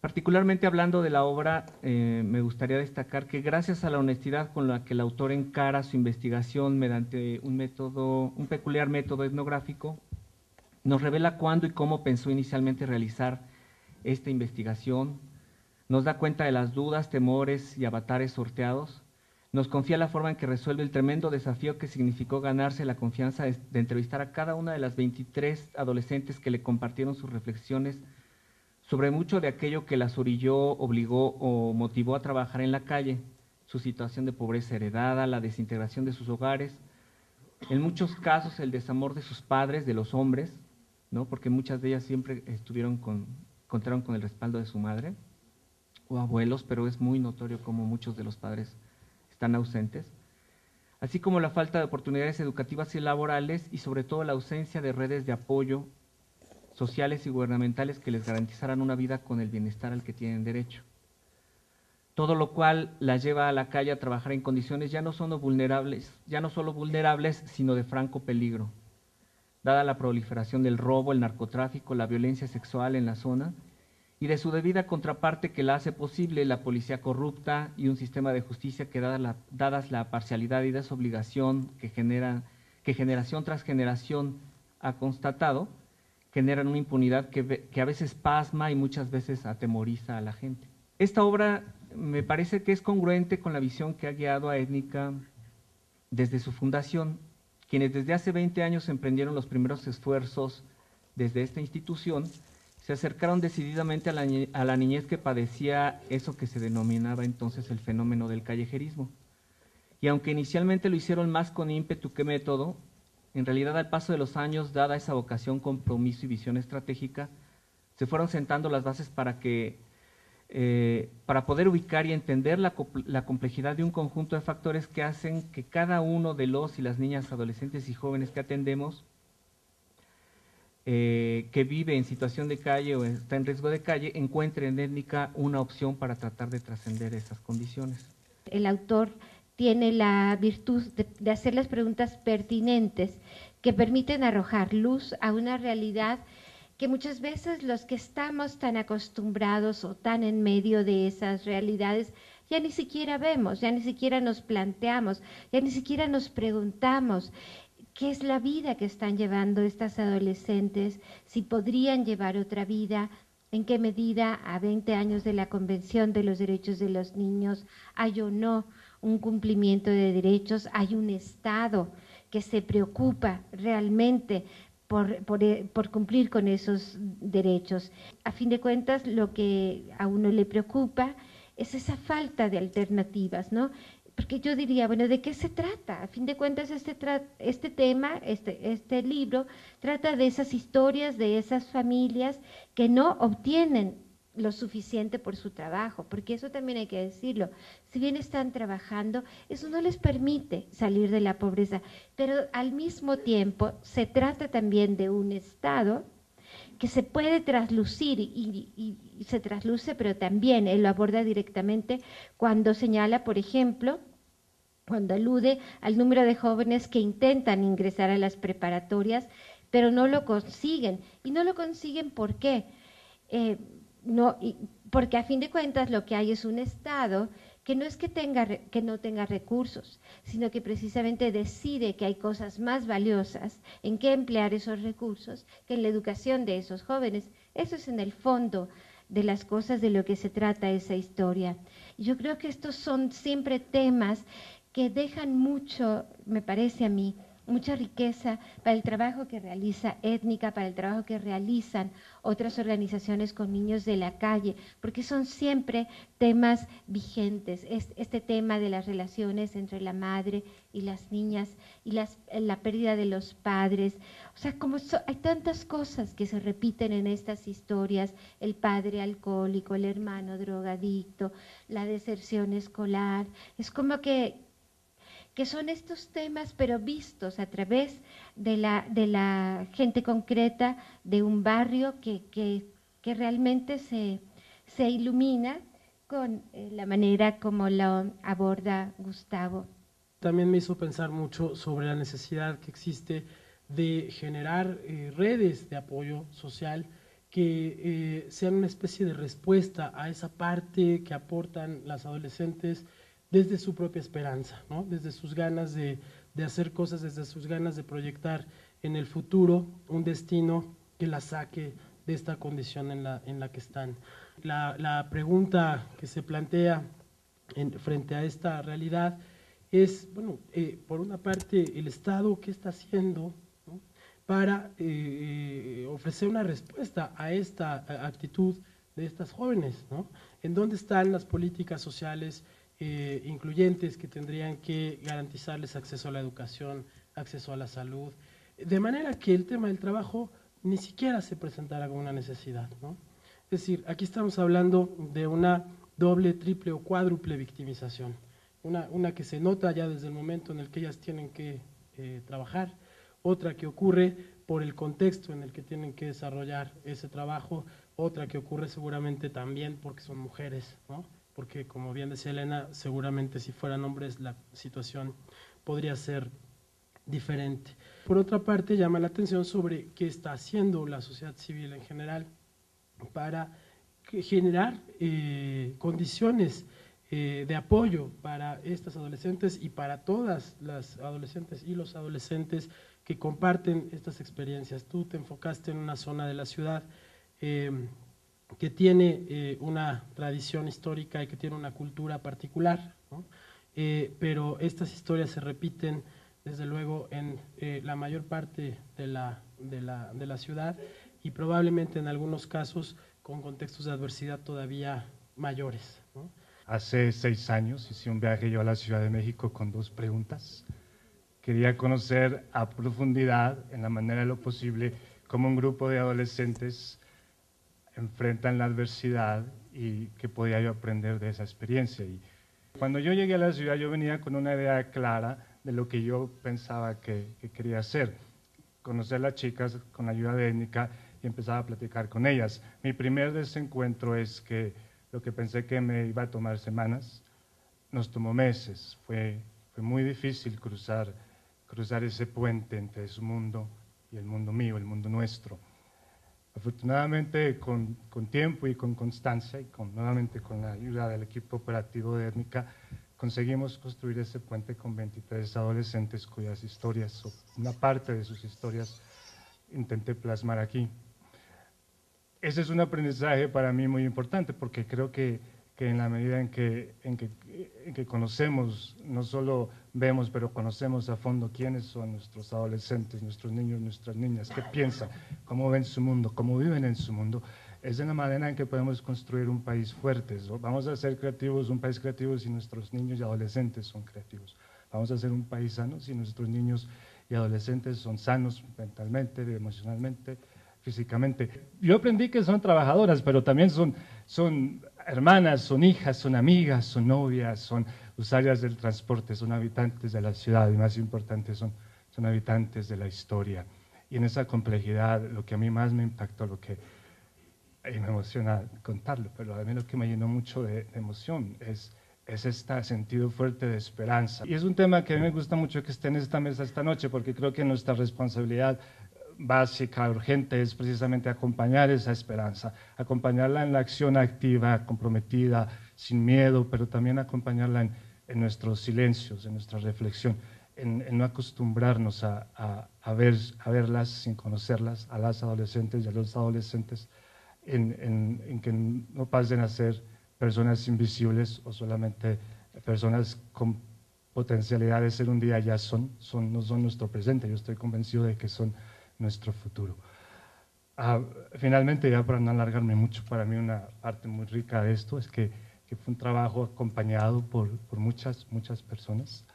Particularmente hablando de la obra, me gustaría destacar que gracias a la honestidad con la que el autor encara su investigación mediante un peculiar método etnográfico, nos revela cuándo y cómo pensó inicialmente realizar esta investigación, nos da cuenta de las dudas, temores y avatares sorteados, nos confía la forma en que resuelve el tremendo desafío que significó ganarse la confianza de entrevistar a cada una de las 23 adolescentes que le compartieron sus reflexiones sobre mucho de aquello que las orilló, obligó o motivó a trabajar en la calle, su situación de pobreza heredada, la desintegración de sus hogares, en muchos casos el desamor de sus padres, de los hombres, ¿no? Porque muchas de ellas siempre contaron con el respaldo de su madre o abuelos, pero es muy notorio como muchos de los padres están ausentes, así como la falta de oportunidades educativas y laborales y sobre todo la ausencia de redes de apoyo sociales y gubernamentales que les garantizaran una vida con el bienestar al que tienen derecho. Todo lo cual las lleva a la calle a trabajar en condiciones ya no solo vulnerables, sino de franco peligro. Dada la proliferación del robo, el narcotráfico, la violencia sexual en la zona, y de su debida contraparte que la hace posible, la policía corrupta y un sistema de justicia que dadas la parcialidad y desobligación que generación tras generación ha constatado, generan una impunidad que a veces pasma y muchas veces atemoriza a la gente. Esta obra me parece que es congruente con la visión que ha guiado a Étnica desde su fundación, quienes desde hace 20 años emprendieron los primeros esfuerzos desde esta institución, se acercaron decididamente a la niñez que padecía eso que se denominaba entonces el fenómeno del callejerismo. Y aunque inicialmente lo hicieron más con ímpetu que método, en realidad al paso de los años, dada esa vocación, compromiso y visión estratégica, se fueron sentando las bases para poder ubicar y entender la complejidad de un conjunto de factores que hacen que cada uno de los y las niñas, adolescentes y jóvenes que atendemos, que vive en situación de calle o está en riesgo de calle, encuentre en Étnica una opción para tratar de trascender esas condiciones. El autor tiene la virtud de hacer las preguntas pertinentes que permiten arrojar luz a una realidad que muchas veces los que estamos tan acostumbrados o tan en medio de esas realidades ya ni siquiera vemos, ya ni siquiera nos planteamos, ya ni siquiera nos preguntamos qué es la vida que están llevando estas adolescentes, si podrían llevar otra vida, en qué medida a 20 años de la Convención de los Derechos de los Niños hay o no un cumplimiento de derechos, hay un Estado que se preocupa realmente por cumplir con esos derechos. A fin de cuentas, lo que a uno le preocupa es esa falta de alternativas, ¿no? Porque yo diría, bueno, ¿de qué se trata? A fin de cuentas, este tema, este libro, trata de esas historias, de esas familias que no obtienen lo suficiente por su trabajo, porque eso también hay que decirlo. Si bien están trabajando, eso no les permite salir de la pobreza, pero al mismo tiempo se trata también de un Estado que se puede traslucir y se trasluce, pero también él lo aborda directamente cuando señala, por ejemplo, cuando alude al número de jóvenes que intentan ingresar a las preparatorias, pero no lo consiguen. Y no lo consiguen ¿por qué? Porque a fin de cuentas lo que hay es un Estado que no es que no tenga recursos, sino que precisamente decide que hay cosas más valiosas en qué emplear esos recursos que en la educación de esos jóvenes. Eso es en el fondo de las cosas de lo que se trata esa historia. Y yo creo que estos son siempre temas que dejan mucho, me parece a mí, mucha riqueza para el trabajo que realiza Étnica, para el trabajo que realizan otras organizaciones con niños de la calle, porque son siempre temas vigentes. Este tema de las relaciones entre la madre y las niñas y la pérdida de los padres. O sea, hay tantas cosas que se repiten en estas historias, el padre alcohólico, el hermano drogadicto, la deserción escolar. Es como que son estos temas, pero vistos a través de la gente concreta de un barrio que realmente se ilumina con la manera como lo aborda Gustavo. También me hizo pensar mucho sobre la necesidad que existe de generar redes de apoyo social que sean una especie de respuesta a esa parte que aportan las adolescentes desde su propia esperanza, ¿no? Desde sus ganas de hacer cosas, desde sus ganas de proyectar en el futuro un destino que las saque de esta condición en la que están. La pregunta que se plantea frente a esta realidad es, bueno, por una parte, el Estado, ¿qué está haciendo, ¿no?, para ofrecer una respuesta a esta actitud de estas jóvenes, ¿no? ¿En dónde están las políticas sociales incluyentes que tendrían que garantizarles acceso a la educación, acceso a la salud, de manera que el tema del trabajo ni siquiera se presentara como una necesidad, ¿no? Es decir, aquí estamos hablando de una doble, triple o cuádruple victimización, una que se nota ya desde el momento en el que ellas tienen que trabajar, otra que ocurre por el contexto en el que tienen que desarrollar ese trabajo, otra que ocurre seguramente también porque son mujeres, ¿no? Porque, como bien decía Elena, seguramente si fueran hombres la situación podría ser diferente. Por otra parte, llama la atención sobre qué está haciendo la sociedad civil en general para generar condiciones de apoyo para estas adolescentes y para todas las adolescentes y los adolescentes que comparten estas experiencias. Tú te enfocaste en una zona de la ciudad que tiene una tradición histórica y que tiene una cultura particular, ¿no? Pero estas historias se repiten desde luego en la mayor parte de la ciudad y probablemente en algunos casos con contextos de adversidad todavía mayores, ¿no? Hace 6 años hice un viaje yo a la Ciudad de México con 2 preguntas. Quería conocer a profundidad, en la manera de lo posible, cómo un grupo de adolescentes enfrentan la adversidad y qué podía yo aprender de esa experiencia. Y cuando yo llegué a la ciudad, yo venía con una idea clara de lo que yo pensaba que quería hacer. Conocer a las chicas con la ayuda de Étnica y empezaba a platicar con ellas. Mi primer desencuentro es que lo que pensé que me iba a tomar semanas, nos tomó meses. Fue muy difícil cruzar ese puente entre su mundo y el mundo mío, el mundo nuestro. Afortunadamente, con tiempo y con constancia, y nuevamente con la ayuda del equipo operativo de Étnica, conseguimos construir ese puente con 23 adolescentes cuyas historias, o una parte de sus historias, intenté plasmar aquí. Ese es un aprendizaje para mí muy importante, porque creo que en la medida en que conocemos, no solo vemos, pero conocemos a fondo quiénes son nuestros adolescentes, nuestros niños, nuestras niñas, qué piensan, cómo ven su mundo, cómo viven en su mundo, es de la manera en que podemos construir un país fuerte. Vamos a ser creativos, un país creativo si nuestros niños y adolescentes son creativos. Vamos a ser un país sano si nuestros niños y adolescentes son sanos mentalmente, emocionalmente, físicamente. Yo aprendí que son trabajadoras, pero también son hermanas, son hijas, son amigas, son novias, son usuarias del transporte, son habitantes de la ciudad y más importante son habitantes de la historia. Y en esa complejidad, lo que a mí más me impactó, y me emociona contarlo, pero a mí lo que me llenó mucho de emoción es este sentido fuerte de esperanza. Y es un tema que a mí me gusta mucho que esté en esta mesa esta noche, porque creo que nuestra responsabilidad básica, urgente, es precisamente acompañar esa esperanza, acompañarla en la acción activa, comprometida, sin miedo, pero también acompañarla en nuestros silencios, en nuestra reflexión, en no acostumbrarnos a verlas sin conocerlas, a las adolescentes y a los adolescentes, en que no pasen a ser personas invisibles o solamente personas con potencialidad de ser un día ya no son nuestro presente. Yo estoy convencido de que son nuestro futuro. Finalmente, ya para no alargarme mucho, para mí una parte muy rica de esto es que fue un trabajo acompañado por muchas personas.